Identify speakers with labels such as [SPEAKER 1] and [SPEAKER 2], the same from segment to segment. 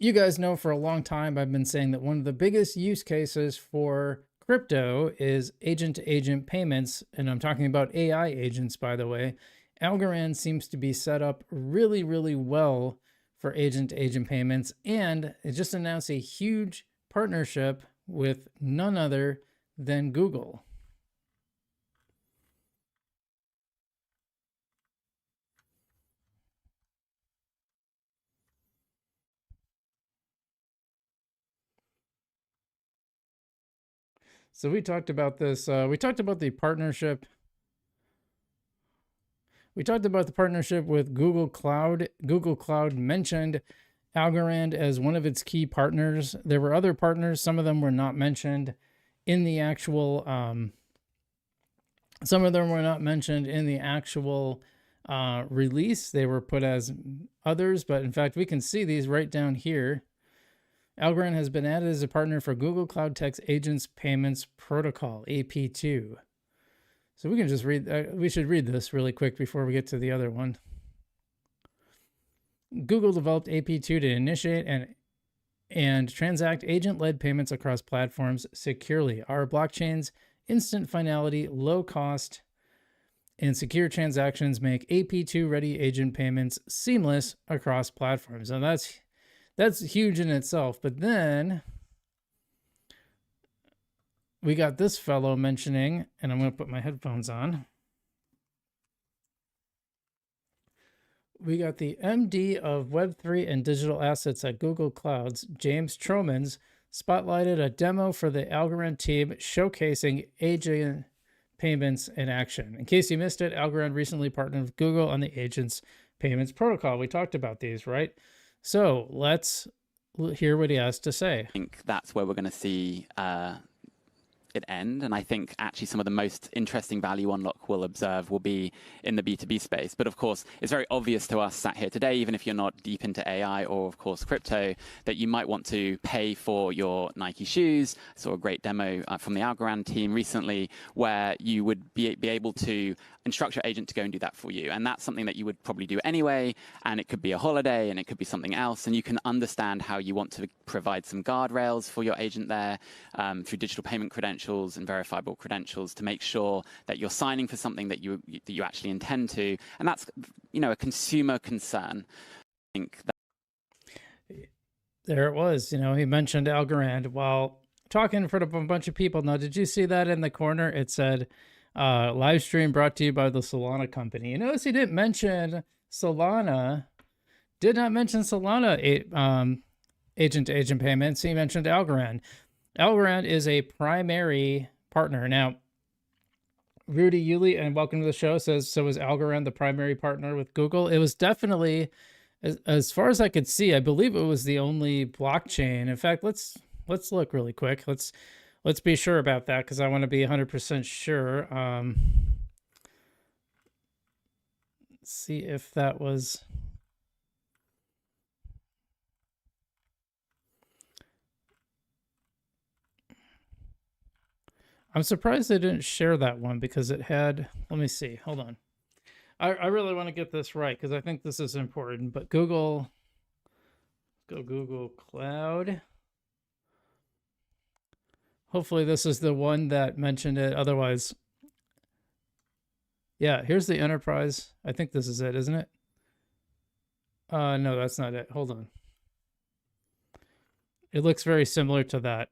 [SPEAKER 1] you guys know for a long time I've been saying that one of the biggest use cases for crypto is agent-to-agent payments, and I'm talking about AI agents, by the way. Algorand seems to be set up really, really well for agent-to-agent payments, and it just announced a huge partnership with none other than Google. So we talked about this. We talked about the partnership. We talked about the partnership with Google Cloud. Google Cloud mentioned Algorand as one of its key partners. There were other partners. Some of them were not mentioned in the actual. Some of them were not mentioned in the actual release. They were put as others, but in fact, we can see these right down here. Algorand has been added as a partner for Google Cloud Text Agents Payments Protocol, AP2. So we can just read, we should read this really quick before we get to the other one. Google developed AP2 to initiate and transact agent-led payments across platforms securely. Our blockchain's instant finality, low cost, and secure transactions make AP2-ready agent payments seamless across platforms. And that's huge in itself. But then we got this fellow mentioning, and I'm going to put my headphones on. We got the MD of Web3 and digital assets at Google Clouds, James Tromans, spotlighted a demo for the Algorand team showcasing agent payments in action. In case you missed it, Algorand recently partnered with Google on the agents payments protocol. We talked about these, right? So let's hear what he has to say.
[SPEAKER 2] I think that's where we're going to see it end. And I think actually some of the most interesting value unlock we'll observe will be in the B2B space. But of course, it's very obvious to us sat here today, even if you're not deep into AI or of course crypto, that you might want to pay for your Nike shoes. I saw a great demo from the Algorand team recently where you would be able to instruct your agent to go and do that for you. And that's something that you would probably do anyway. And it could be a holiday and it could be something else. And you can understand how you want to provide some guardrails for your agent there through digital payment credentials and verifiable credentials to make sure that you're signing for something that you actually intend to. And that's, you know, a consumer concern. I think that
[SPEAKER 1] there it was. You know, he mentioned Algorand while talking in front of a bunch of people. Now, did you see that in the corner? It said, live stream brought to you by the Solana company. You notice he didn't mention Solana, did not mention Solana agent-to-agent payments. He mentioned Algorand. Algorand is a primary partner. Now, Rudy Yuli, and welcome to the show, says, so is Algorand the primary partner with Google? It was definitely, as far as I could see, I believe it was the only blockchain. In fact, let's look really quick. Let's be sure about that because I want to be 100% sure. See if that was. I'm surprised they didn't share that one because it had, let me see, hold on. I really want to get this right because I think this is important, but Google, go Google Cloud. Hopefully this is the one that mentioned it. Otherwise, yeah, here's the enterprise. I think this is it, isn't it? No, that's not it. Hold on. It looks very similar to that.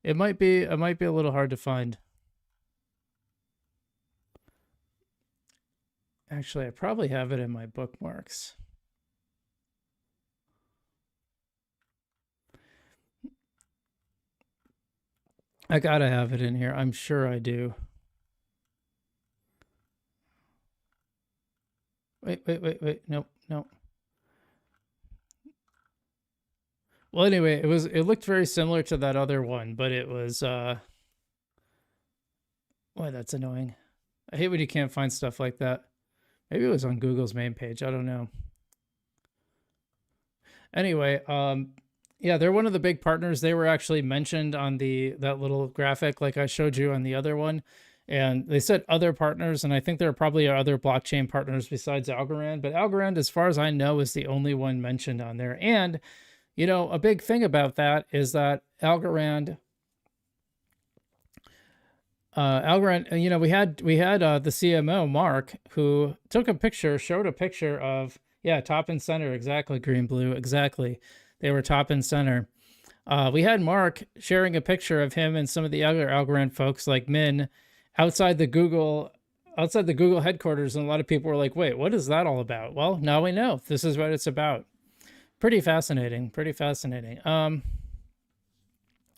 [SPEAKER 1] It might be a little hard to find. Actually, I probably have it in my bookmarks. I gotta have it in here. I'm sure I do. Wait. Nope. Well, anyway, it looked very similar to that other one, but it was boy, that's annoying. I hate when you can't find stuff like that. Maybe it was on Google's main page. I don't know. Anyway, yeah, they're one of the big partners. They were actually mentioned on that little graphic like I showed you on the other one. And they said other partners, and I think there are probably other blockchain partners besides Algorand, but Algorand, as far as I know, is the only one mentioned on there. And, you know, a big thing about that is that Algorand, you know, we had the CMO, Mark, who took a picture, showed a picture of, yeah, top and center, exactly, green, blue, exactly. They were top and center. We had Mark sharing a picture of him and some of the other Algorand folks like Min outside the Google headquarters, and a lot of people were like, wait, what is that all about? Well, now we know. This is what it's about. Pretty fascinating.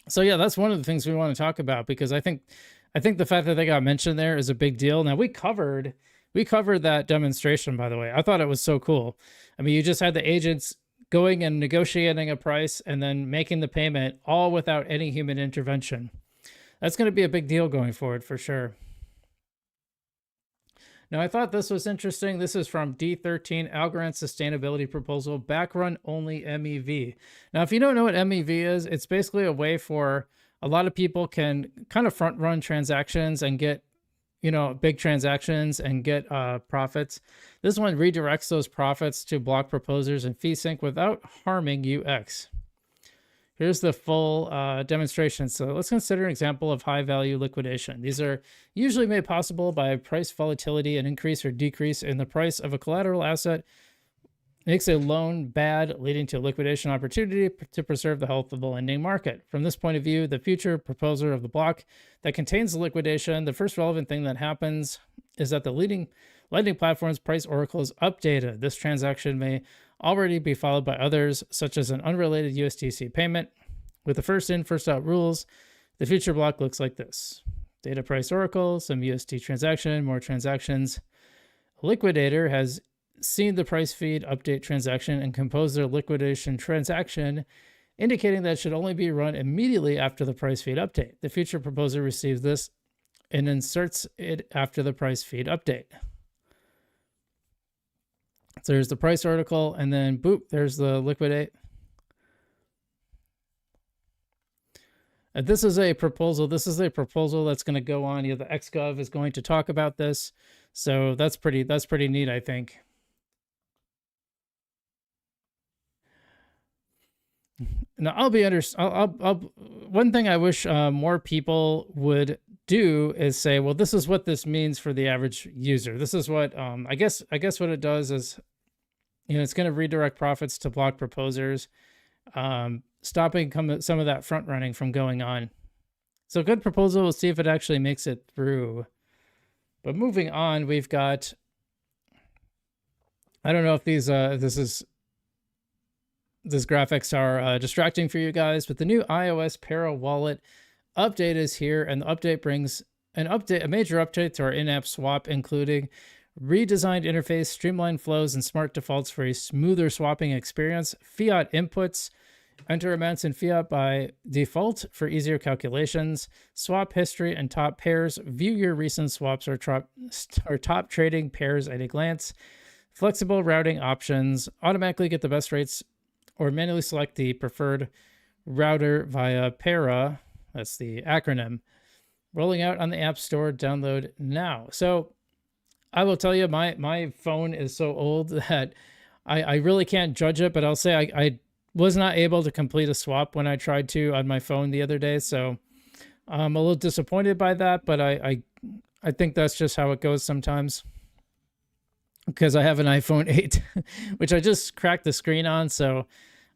[SPEAKER 1] So yeah, that's one of the things we want to talk about, because I think the fact that they got mentioned there is a big deal. Now we covered that demonstration, by the way. I thought it was so cool. I mean, you just had the agents going and negotiating a price and then making the payment, all without any human intervention. That's going to be a big deal going forward for sure. Now, I thought this was interesting. This is from D13, Algorand Sustainability Proposal, Backrun Only MEV. Now, if you don't know what MEV is, it's basically a way for a lot of people can kind of front run transactions and get, you know, big transactions and get profits. This one redirects those profits to block proposers and fee sync without harming UX. Here's the full demonstration. So let's consider an example of high value liquidation. These are usually made possible by price volatility, an increase or decrease in the price of a collateral asset makes a loan bad, leading to a liquidation opportunity to preserve the health of the lending market. From this point of view, the future proposer of the block that contains the liquidation, the first relevant thing that happens is that the leading lending platform's price oracle is updated. This transaction may already be followed by others, such as an unrelated USDC payment. With the first in, first out rules, the future block looks like this. Data price oracle, some USD transaction, more transactions. Liquidator has seen the price feed update transaction and composed their liquidation transaction, indicating that it should only be run immediately after the price feed update. The future proposer receives this and inserts it after the price feed update. So there's the price article, and then boop, there's the liquidate. This is a proposal. This is a proposal that's going to go on. The XGov is going to talk about this. So that's pretty neat, I think. Now one thing I wish more people would do is say, well, this is what this means for the average user. This is what I guess what it does is, it's going to redirect profits to block proposers, stopping some of that front running from going on. So good proposal. We'll see if it actually makes it through. But moving on, we've got, I don't know if these graphics are distracting for you guys, but the new iOS Pera wallet update is here, and the update brings a major update to our in-app swap, including redesigned interface, streamlined flows, and smart defaults for a smoother swapping experience. Fiat inputs, enter amounts in fiat by default for easier calculations. Swap history and top pairs. View your recent swaps or top trading pairs at a glance. Flexible routing options. Automatically get the best rates or manually select the preferred router via Pera. That's the acronym. Rolling out on the App Store. Download now. So I will tell you, my phone is so old that I really can't judge it, but I'll say I was not able to complete a swap when I tried to on my phone the other day. So I'm a little disappointed by that, but I think that's just how it goes sometimes, because I have an iPhone 8, which I just cracked the screen on. So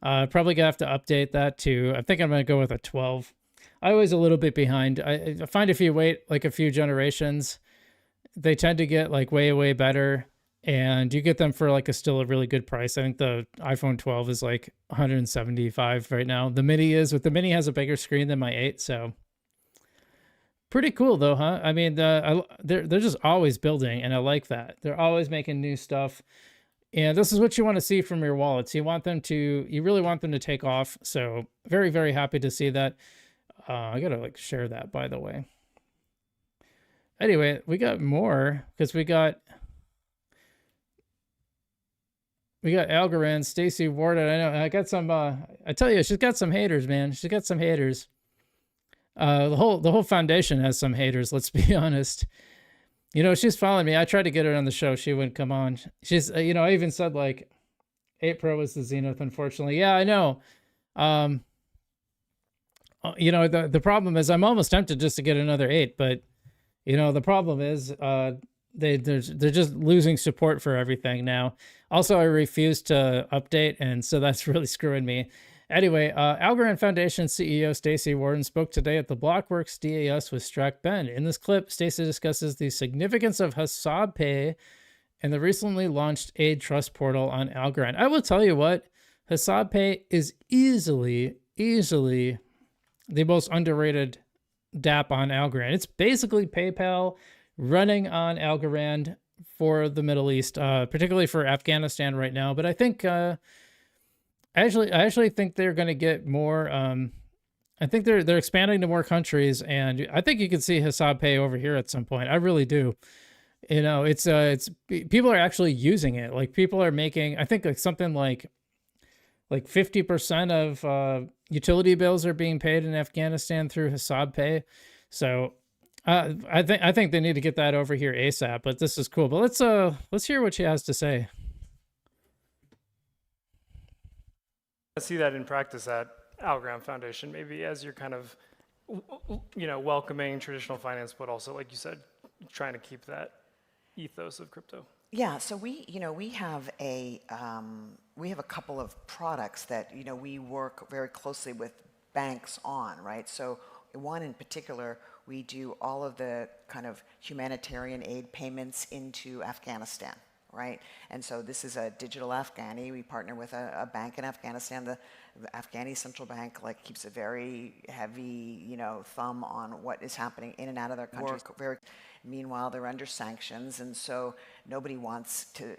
[SPEAKER 1] probably gonna have to update that to, I think I'm gonna go with a 12. I was a little bit behind. I find if you wait like a few generations, they tend to get like way better, and you get them for still a really good price. I think the iPhone 12 is like 175 right now. The mini has a bigger screen than my 8, so pretty cool though, huh? I mean, they're just always building, and I like that. They're always making new stuff, and this is what you want to see from your wallets. You really want them to take off. So very happy to see that. I gotta share that, by the way. Anyway, we got more, because we got Algorand, Stacy Ward. I know I got some. I tell you, she's got some haters, man. She's got some haters. The whole foundation has some haters. Let's be honest. She's following me. I tried to get her on the show. She wouldn't come on. She's, I even said like 8 Pro was the zenith, unfortunately. Yeah, I know. The problem is I'm almost tempted just to get another 8, but the problem is they're just losing support for everything now. Also, I refuse to update, and so that's really screwing me. Anyway, Algorand Foundation CEO Stacey Warden spoke today at the Blockworks DAS with Strack Bend. In this clip, Stacey discusses the significance of Hasab Pay and the recently launched aid trust portal on Algorand. I will tell you what, Hasab Pay is easily the most underrated dApp on Algorand. It's basically PayPal running on Algorand for the Middle East, particularly for Afghanistan right now. But I think, I actually think they're going to get more. I think they're expanding to more countries, and I think you can see Hasab Pay over here at some point. I really do. It's people are actually using it. Like people are making, I think like something like 50% of utility bills are being paid in Afghanistan through Hasab Pay. So I think they need to get that over here ASAP. But this is cool. But let's hear what she has to say.
[SPEAKER 3] I see that in practice at Algorand Foundation, maybe as you're kind of, welcoming traditional finance, but also, like you said, trying to keep that ethos of crypto.
[SPEAKER 4] Yeah, so we have a couple of products that we work very closely with banks on, right? So one in particular, we do all of the kind of humanitarian aid payments into Afghanistan, right? And so this is a digital Afghani. We partner with a bank in Afghanistan. The Afghani central bank keeps a very heavy thumb on what is happening in and out of their country. Meanwhile, they're under sanctions, and so nobody wants to,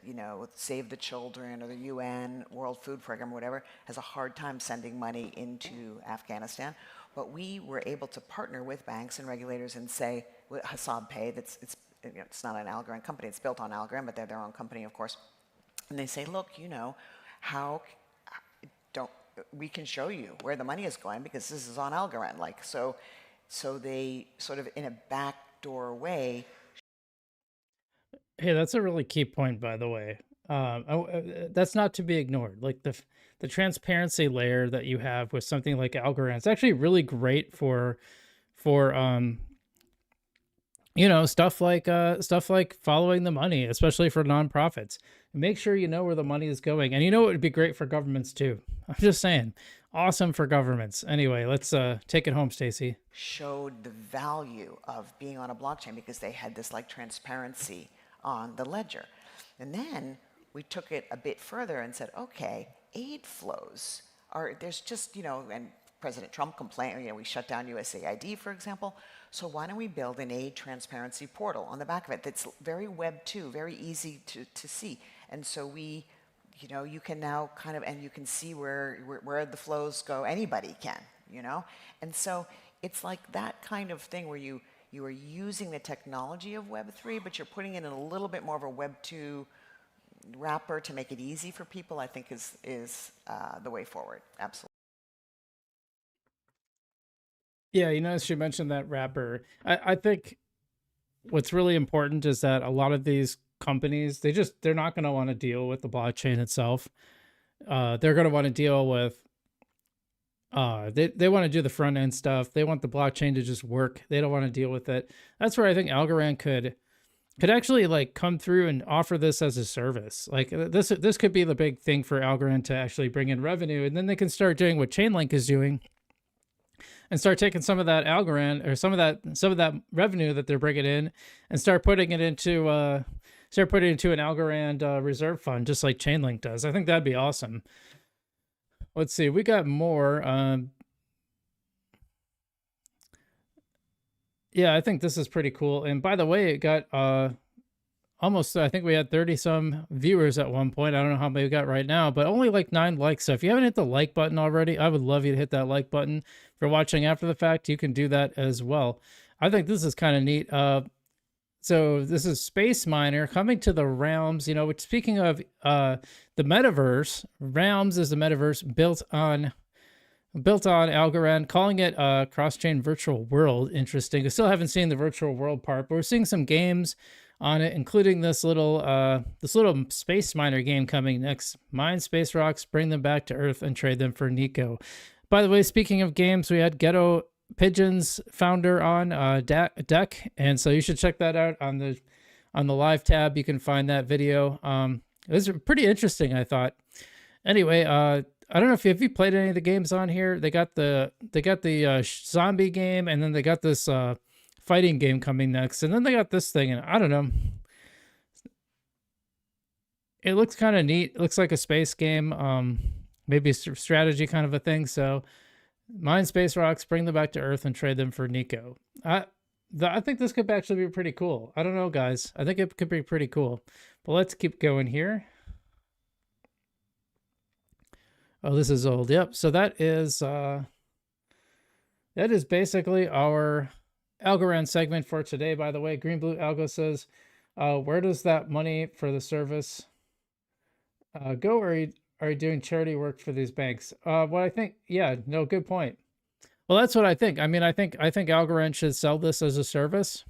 [SPEAKER 4] save the children, or the UN, World Food Program, or whatever, has a hard time sending money into Afghanistan. But we were able to partner with banks and regulators and say, with Hasab Pay, it's not an Algorand company, it's built on Algorand, but they're their own company, of course. And they say, look, we can show you where the money is going because this is on Algorand. So they sort of in a backdoor way.
[SPEAKER 1] Hey, that's a really key point, by the way. That's not to be ignored. Like the transparency layer that you have with something like Algorand, it's actually really great for stuff like following the money, especially for nonprofits. Make sure you know where the money is going, and it would be great for governments too. I'm just saying, awesome for governments. Anyway, let's take it home, Stacey.
[SPEAKER 4] Showed the value of being on a blockchain because they had this transparency on the ledger, and then we took it a bit further and said, okay, aid flows there's just and President Trump complained, we shut down USAID, for example. So why don't we build an aid transparency portal on the back of it that's very Web 2, very easy to see. And so we, you can now and you can see where the flows go. Anybody can, And so it's like that kind of thing where you are using the technology of Web 3, but you're putting it in a little bit more of a Web 2 wrapper to make it easy for people, I think is the way forward. Absolutely.
[SPEAKER 1] Yeah, she mentioned that wrapper. I think what's really important is that a lot of these companies, they're not going to want to deal with the blockchain itself. They're going to want to deal with, they want to do the front end stuff. They want the blockchain to just work. They don't want to deal with it. That's where I think Algorand could actually come through and offer this as a service. This could be the big thing for Algorand to actually bring in revenue, and then they can start doing what Chainlink is doing and start taking some of that Algorand or some of that revenue that they're bringing in and start putting it into an Algorand reserve fund, just like Chainlink does. I think that'd be awesome. Let's see, we got more. Yeah, I think this is pretty cool. And by the way, it got almost, I think we had 30 some viewers at one point. I don't know how many we got right now, but only 9 likes. So if you haven't hit the like button already, I would love you to hit that like button. If you're watching after the fact, you can do that as well. I think this is kind of neat. So this is Space Miner coming to the Realms, which, speaking of the metaverse, Realms is the metaverse built on built on Algorand, calling it a cross-chain virtual world. Interesting. I still haven't seen the virtual world part, but we're seeing some games on it, including this little space miner game coming next. Mine space rocks, bring them back to Earth, and trade them for Nico. By the way, speaking of games, we had Ghetto Pigeons founder on deck, and so you should check that out on the live tab. You can find that video. It was pretty interesting, I thought. Anyway, I don't know if you played any of the games on here. They got the zombie game, and then they got this fighting game coming next, and then they got this thing, and I don't know. It looks kind of neat. It looks like a space game, maybe a strategy kind of a thing. So, mine space rocks, bring them back to Earth, and trade them for Nico. I think this could actually be pretty cool. I don't know, guys. I think it could be pretty cool. But let's keep going here. Oh, this is old. Yep. So that is basically our Algorand segment for today. By the way, Green Blue Algo says, where does that money for the service go? Or are you doing charity work for these banks? What I think, yeah, no, good point. Well, that's what I think. I mean, I think Algorand should sell this as a service.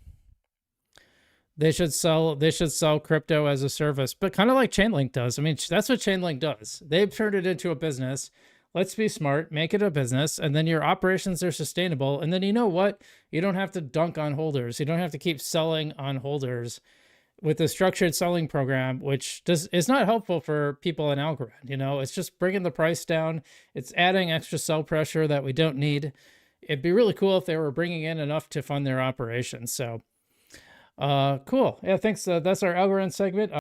[SPEAKER 1] They should sell crypto as a service, but kind of like Chainlink does. I mean, that's what Chainlink does. They've turned it into a business. Let's be smart, make it a business, and then your operations are sustainable. And then you know what? You don't have to dunk on holders. You don't have to keep selling on holders with the structured selling program, which is not helpful for people in Algorand. You know, it's just bringing the price down. It's adding extra sell pressure that we don't need. It'd be really cool if they were bringing in enough to fund their operations. So, cool. Yeah, thanks. That's our Algorand segment.